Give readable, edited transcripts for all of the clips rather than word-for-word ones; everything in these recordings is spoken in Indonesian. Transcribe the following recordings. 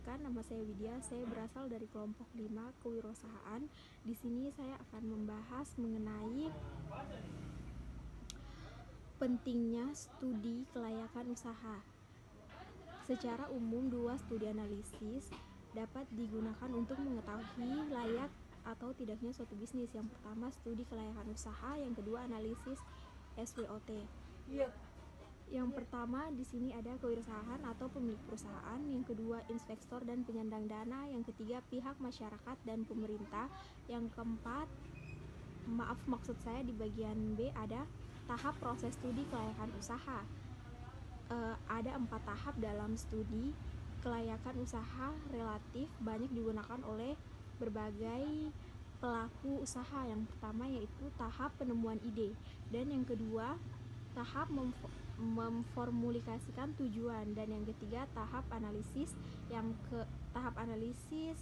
Perkenalkan, nama saya Widya. Saya berasal dari kelompok 5 kewirausahaan. Di sini saya akan membahas mengenai pentingnya studi kelayakan usaha. Secara umum, dua studi analisis dapat digunakan untuk mengetahui layak atau tidaknya suatu bisnis. Yang pertama, studi kelayakan usaha, yang kedua, analisis SWOT. Yang pertama di sini ada kewirausahaan atau pemilik perusahaan, yang kedua investor dan penyandang dana, yang ketiga pihak masyarakat dan pemerintah, yang keempat, maksud saya di bagian B ada tahap proses studi kelayakan usaha. Ada 4 tahap dalam studi kelayakan usaha, relatif banyak digunakan oleh berbagai pelaku usaha. Yang pertama yaitu tahap penemuan ide, dan yang kedua tahap memformulasikan tujuan, dan yang ketiga tahap analisis. Tahap analisis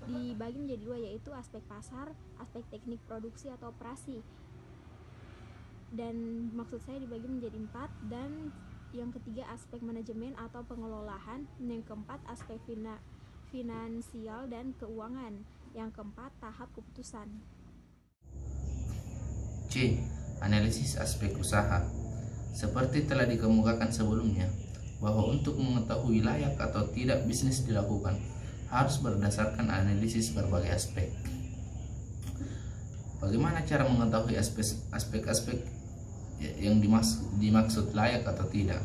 dibagi menjadi 2, yaitu aspek pasar, aspek teknik produksi atau operasi, dan maksud saya dibagi menjadi 4. Dan yang ketiga aspek manajemen atau pengelolaan, yang keempat aspek finansial dan keuangan, yang keempat tahap keputusan. C. Analisis aspek usaha. Seperti telah dikemukakan sebelumnya, bahwa untuk mengetahui layak atau tidak bisnis dilakukan harus berdasarkan analisis berbagai aspek. Bagaimana cara mengetahui aspek-aspek yang dimaksud layak atau tidak?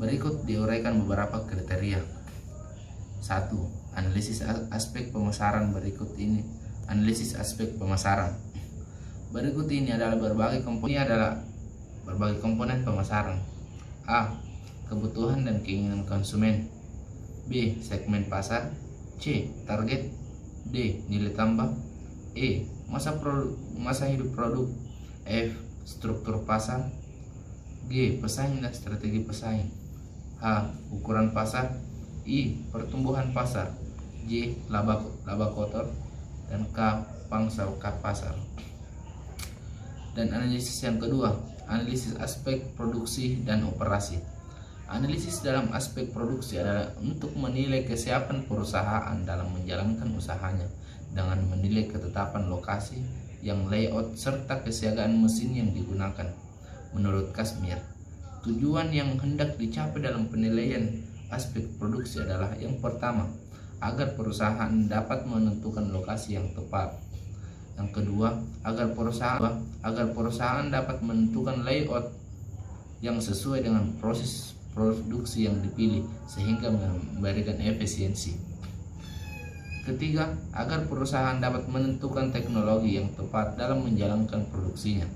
Berikut diuraikan beberapa kriteria. 1. Analisis aspek pemasaran. Berikut ini analisis aspek pemasaran. Berikut ini adalah berbagai komponen pemasaran. A. Kebutuhan dan keinginan konsumen. B. Segmen pasar. C. Target. D. Nilai tambah. E. Masa hidup produk. F. Struktur pasar. G. Pesaing dan strategi pesaing. H. Ukuran pasar. I. Pertumbuhan pasar. J. Laba kotor. Dan K. Pangsa pasar. Dan analisis yang kedua, analisis aspek produksi dan operasi. Analisis dalam aspek produksi adalah untuk menilai kesiapan perusahaan dalam menjalankan usahanya dengan menilai ketetapan lokasi, yang layout, serta kesiagaan mesin yang digunakan. Menurut Kasmir, tujuan yang hendak dicapai dalam penilaian aspek produksi adalah yang pertama, agar perusahaan dapat menentukan lokasi yang tepat. Yang kedua, agar perusahaan dapat menentukan layout yang sesuai dengan proses produksi yang dipilih sehingga memberikan efisiensi. Ketiga, agar perusahaan dapat menentukan teknologi yang tepat dalam menjalankan produksinya.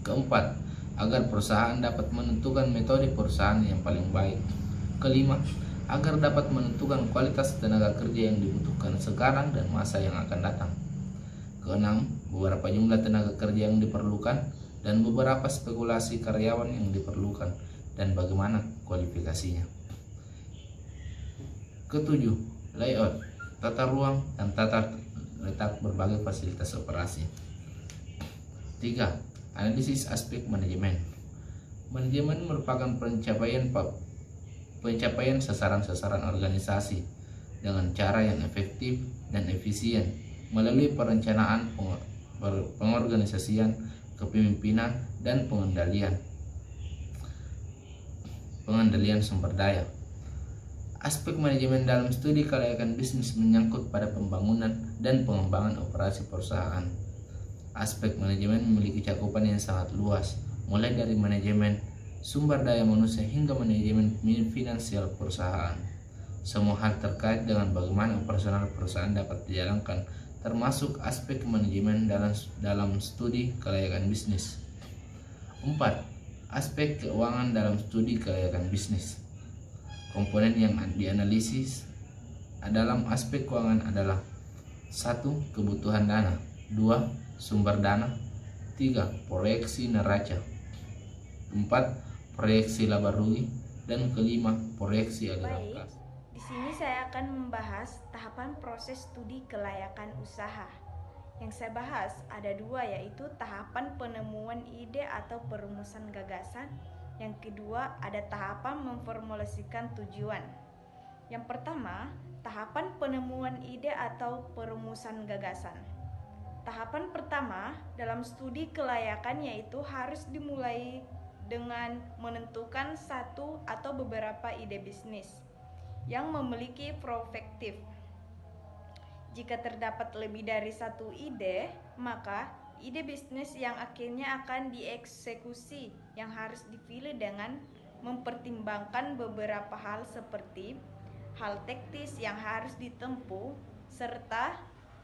Keempat, agar perusahaan dapat menentukan metode perusahaan yang paling baik. Kelima, agar dapat menentukan kualitas tenaga kerja yang dibutuhkan sekarang dan masa yang akan datang. Keenam, beberapa jumlah tenaga kerja yang diperlukan dan beberapa spekulasi karyawan yang diperlukan dan bagaimana kualifikasinya. Ketujuh, layout, tata ruang dan tata letak berbagai fasilitas operasi. 3. Analisis aspek manajemen. Manajemen merupakan pencapaian sasaran-sasaran organisasi dengan cara yang efektif dan efisien melalui perencanaan, pengorganisasian, kepemimpinan, dan pengendalian sumber daya. Aspek manajemen dalam studi kelayakan bisnis menyangkut pada pembangunan dan pengembangan operasi perusahaan. Aspek manajemen memiliki cakupan yang sangat luas, mulai dari manajemen sumber daya manusia hingga manajemen finansial perusahaan. Semua hal terkait dengan bagaimana operasional perusahaan dapat dijalankan, termasuk aspek manajemen dalam studi kelayakan bisnis. 4. Aspek keuangan dalam studi kelayakan bisnis. Komponen yang dianalisis dalam aspek keuangan adalah 1. Kebutuhan dana. 2. Sumber dana. 3. Proyeksi neraca. 4. Proyeksi laba rugi. Dan kelima, proyeksi aliran kas. Di sini saya akan membahas tahapan proses studi kelayakan usaha. Yang saya bahas ada 2, yaitu tahapan penemuan ide atau perumusan gagasan. Yang kedua ada tahapan memformulasikan tujuan. Yang pertama, tahapan penemuan ide atau perumusan gagasan. Tahapan pertama dalam studi kelayakan yaitu harus dimulai dengan menentukan satu atau beberapa ide bisnis yang memiliki prospektif. Jika terdapat lebih dari satu ide, maka ide bisnis yang akhirnya akan dieksekusi yang harus dipilih dengan mempertimbangkan beberapa hal seperti hal teknis yang harus ditempuh serta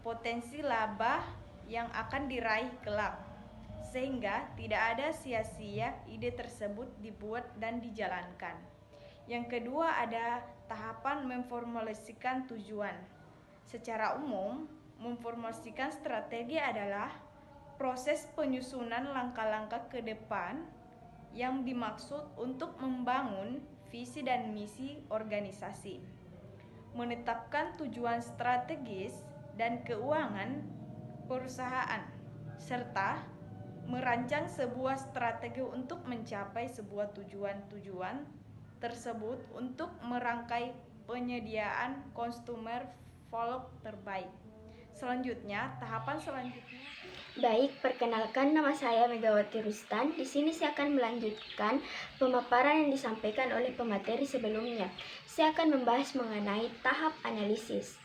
potensi laba yang akan diraih kelak, sehingga tidak ada sia-sia ide tersebut dibuat dan dijalankan. Yang kedua ada tahapan memformulasikan tujuan. Secara umum, memformulasikan strategi adalah proses penyusunan langkah-langkah ke depan yang dimaksud untuk membangun visi dan misi organisasi, menetapkan tujuan strategis dan keuangan perusahaan, serta merancang sebuah strategi untuk mencapai sebuah tujuan-tujuan tersebut untuk merangkai penyediaan consumer follow terbaik. Selanjutnya, tahapan selanjutnya. Baik, perkenalkan nama saya Megawati Rustan. Di sini saya akan melanjutkan pemaparan yang disampaikan oleh pemateri sebelumnya. Saya akan membahas mengenai tahap analisis.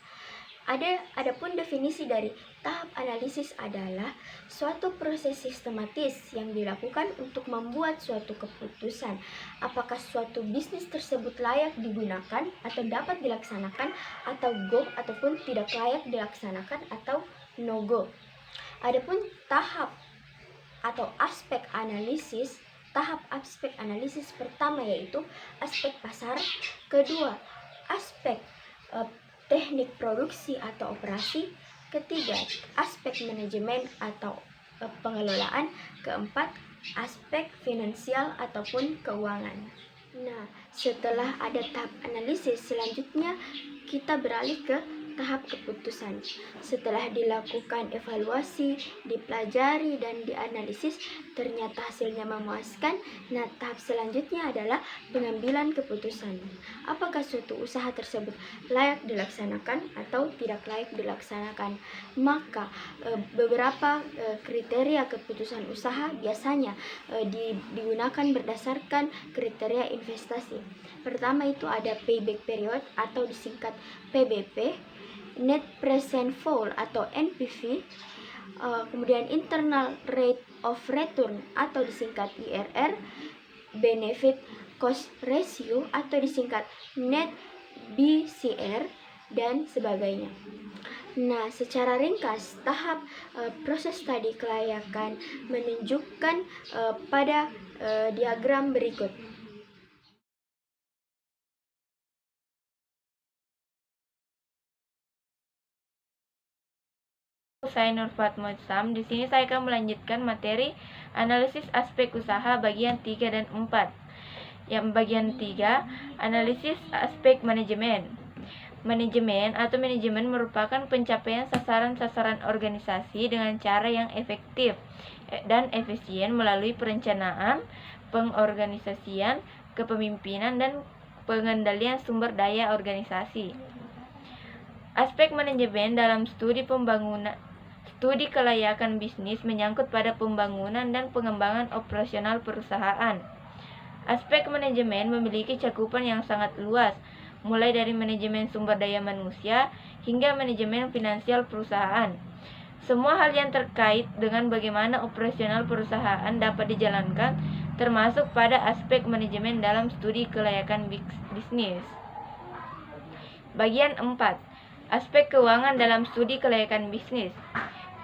Adapun definisi dari tahap analisis adalah suatu proses sistematis yang dilakukan untuk membuat suatu keputusan apakah suatu bisnis tersebut layak digunakan atau dapat dilaksanakan atau go ataupun tidak layak dilaksanakan atau no go. Adapun tahap atau aspek analisis, tahap aspek analisis pertama yaitu aspek pasar, kedua aspek teknik produksi atau operasi, ketiga aspek manajemen atau pengelolaan, keempat aspek finansial ataupun keuangan. Nah, setelah ada tahap analisis, selanjutnya kita beralih ke tahap keputusan. Setelah dilakukan evaluasi, dipelajari, dan dianalisis, ternyata hasilnya memuaskan. Nah, tahap selanjutnya adalah pengambilan keputusan. Apakah suatu usaha tersebut layak dilaksanakan atau tidak layak dilaksanakan? Maka beberapa kriteria keputusan usaha biasanya digunakan berdasarkan kriteria investasi. Pertama itu ada payback period atau disingkat PBP, net present value atau NPV, kemudian internal rate of return atau disingkat IRR, benefit cost ratio atau disingkat net BCR, dan sebagainya. Nah, secara ringkas, tahap proses studi kelayakan menunjukkan pada diagram berikut. Saya Nurfat Motsam. Di sini saya akan melanjutkan materi analisis aspek usaha bagian 3 dan 4. Yang bagian 3, analisis aspek manajemen. Manajemen atau manajemen merupakan pencapaian sasaran-sasaran organisasi dengan cara yang efektif dan efisien melalui perencanaan, pengorganisasian, kepemimpinan, dan pengendalian sumber daya organisasi. Aspek manajemen dalam studi kelayakan bisnis menyangkut pada pembangunan dan pengembangan operasional perusahaan. Aspek manajemen memiliki cakupan yang sangat luas, mulai dari manajemen sumber daya manusia hingga manajemen finansial perusahaan. Semua hal yang terkait dengan bagaimana operasional perusahaan dapat dijalankan termasuk pada aspek manajemen dalam studi kelayakan bisnis. Bagian 4. Aspek keuangan dalam studi kelayakan bisnis.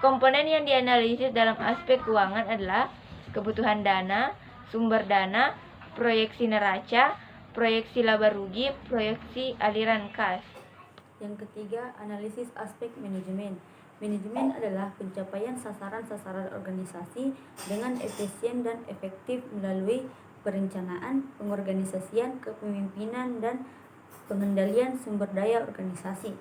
Komponen yang dianalisis dalam aspek keuangan adalah kebutuhan dana, sumber dana, proyeksi neraca, proyeksi laba rugi, proyeksi aliran kas. Yang ketiga, analisis aspek manajemen. Manajemen adalah pencapaian sasaran-sasaran organisasi dengan efisien dan efektif melalui perencanaan, pengorganisasian, kepemimpinan, dan pengendalian sumber daya organisasi.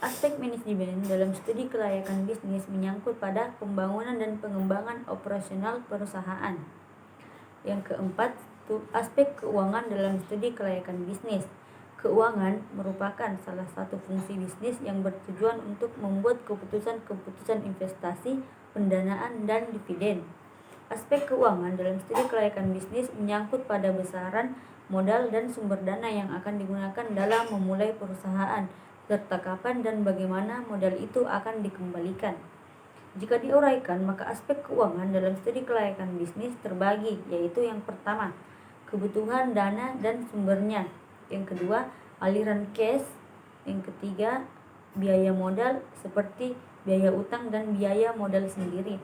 Aspek manajemen dalam studi kelayakan bisnis menyangkut pada pembangunan dan pengembangan operasional perusahaan. Yang keempat, aspek keuangan dalam studi kelayakan bisnis. keuangan merupakan salah satu fungsi bisnis yang bertujuan untuk membuat keputusan-keputusan investasi, pendanaan, dan dividen. Aspek keuangan dalam studi kelayakan bisnis menyangkut pada besaran modal dan sumber dana yang akan digunakan dalam memulai perusahaan, serta kapan dan bagaimana modal itu akan dikembalikan. Jika diuraikan, maka aspek keuangan dalam studi kelayakan bisnis terbagi, yaitu yang pertama, kebutuhan dana dan sumbernya. Yang kedua, aliran cash. Yang ketiga, biaya modal seperti biaya utang dan biaya modal sendiri.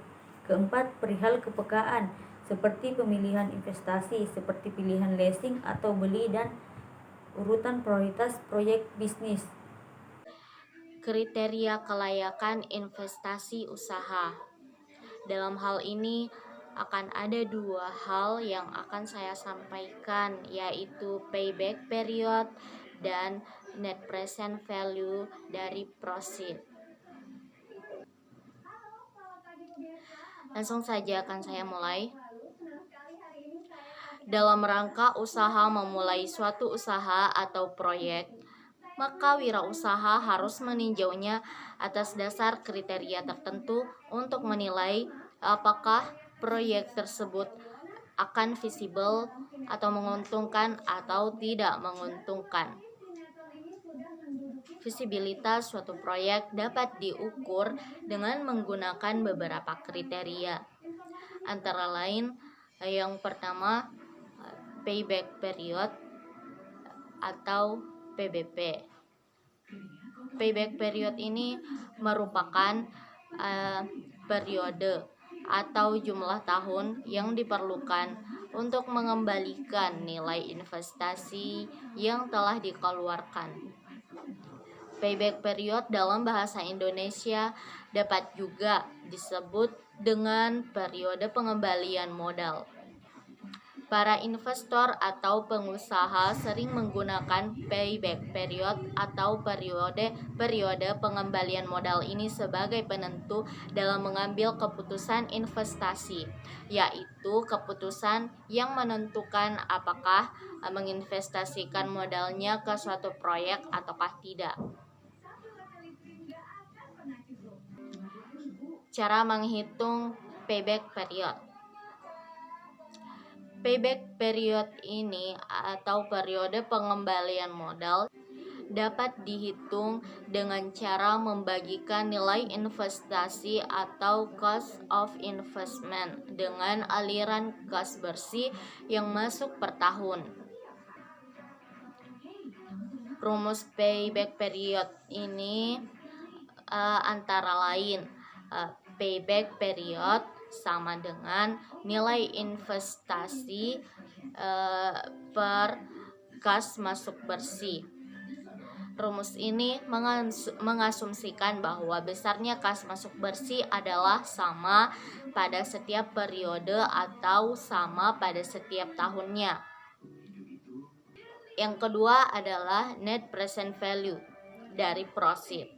Keempat, perihal kepekaan seperti pemilihan investasi, seperti pilihan leasing atau beli, dan urutan prioritas proyek bisnis. Kriteria kelayakan investasi usaha. Dalam hal ini akan ada dua hal yang akan saya sampaikan, yaitu payback period dan net present value dari proceed. Langsung saja akan saya mulai. Dalam rangka usaha memulai suatu usaha atau proyek, maka wirausaha harus meninjaunya atas dasar kriteria tertentu untuk menilai apakah proyek tersebut akan visible atau menguntungkan atau tidak menguntungkan. Visibilitas suatu proyek dapat diukur dengan menggunakan beberapa kriteria. Antara lain, yang pertama, payback period atau PBP. Payback period ini merupakan periode atau jumlah tahun yang diperlukan untuk mengembalikan nilai investasi yang telah dikeluarkan. Payback period dalam bahasa Indonesia dapat juga disebut dengan periode pengembalian modal. Para investor atau pengusaha sering menggunakan payback period atau periode pengembalian modal ini sebagai penentu dalam mengambil keputusan investasi, yaitu keputusan yang menentukan apakah menginvestasikan modalnya ke suatu proyek ataukah tidak. Cara menghitung payback period. Payback period ini atau periode pengembalian modal dapat dihitung dengan cara membagikan nilai investasi atau cost of investment dengan aliran kas bersih yang masuk per tahun. Rumus payback period ini antara lain payback period sama dengan nilai investasi per kas masuk bersih. Rumus ini mengasumsikan bahwa besarnya kas masuk bersih adalah sama pada setiap periode atau sama pada setiap tahunnya. Yang kedua adalah net present value dari proceed.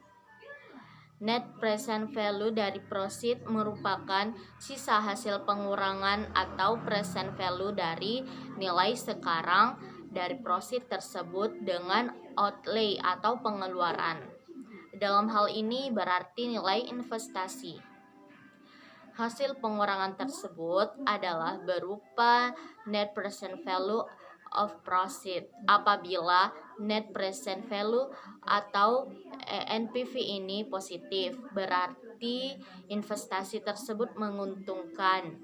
Net present value dari proceed merupakan sisa hasil pengurangan atau present value dari nilai sekarang dari proceed tersebut dengan outlay atau pengeluaran. Dalam hal ini berarti nilai investasi. Hasil pengurangan tersebut adalah berupa net present value of proceed. Apabila net present value atau NPV ini positif, berarti investasi tersebut menguntungkan.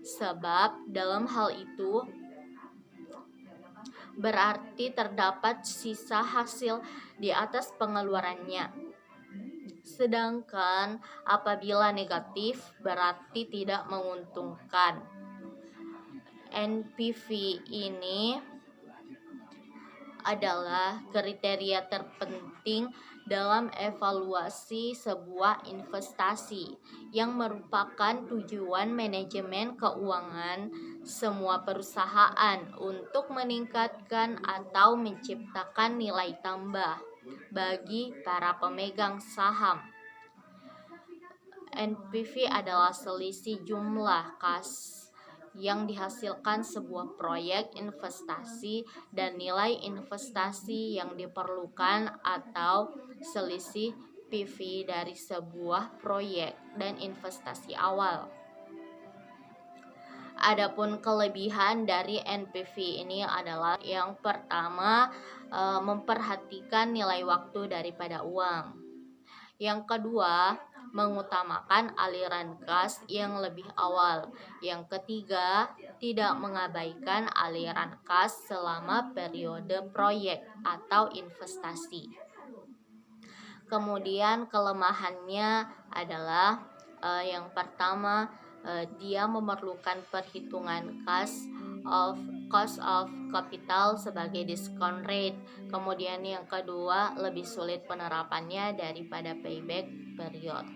Sebab dalam hal itu berarti terdapat sisa hasil di atas pengeluarannya. Sedangkan apabila negatif berarti tidak menguntungkan. NPV ini adalah kriteria terpenting dalam evaluasi sebuah investasi yang merupakan tujuan manajemen keuangan semua perusahaan untuk meningkatkan atau menciptakan nilai tambah bagi para pemegang saham. NPV adalah selisih jumlah kas yang dihasilkan sebuah proyek investasi dan nilai investasi yang diperlukan atau selisih PV dari sebuah proyek dan investasi awal. Adapun kelebihan dari NPV ini adalah yang pertama, memperhatikan nilai waktu daripada uang. Yang kedua, mengutamakan aliran kas yang lebih awal. Yang ketiga, tidak mengabaikan aliran kas selama periode proyek atau investasi. Kemudian kelemahannya adalah yang pertama, dia memerlukan perhitungan cost of capital sebagai discount rate. Kemudian yang kedua, lebih sulit penerapannya daripada payback period.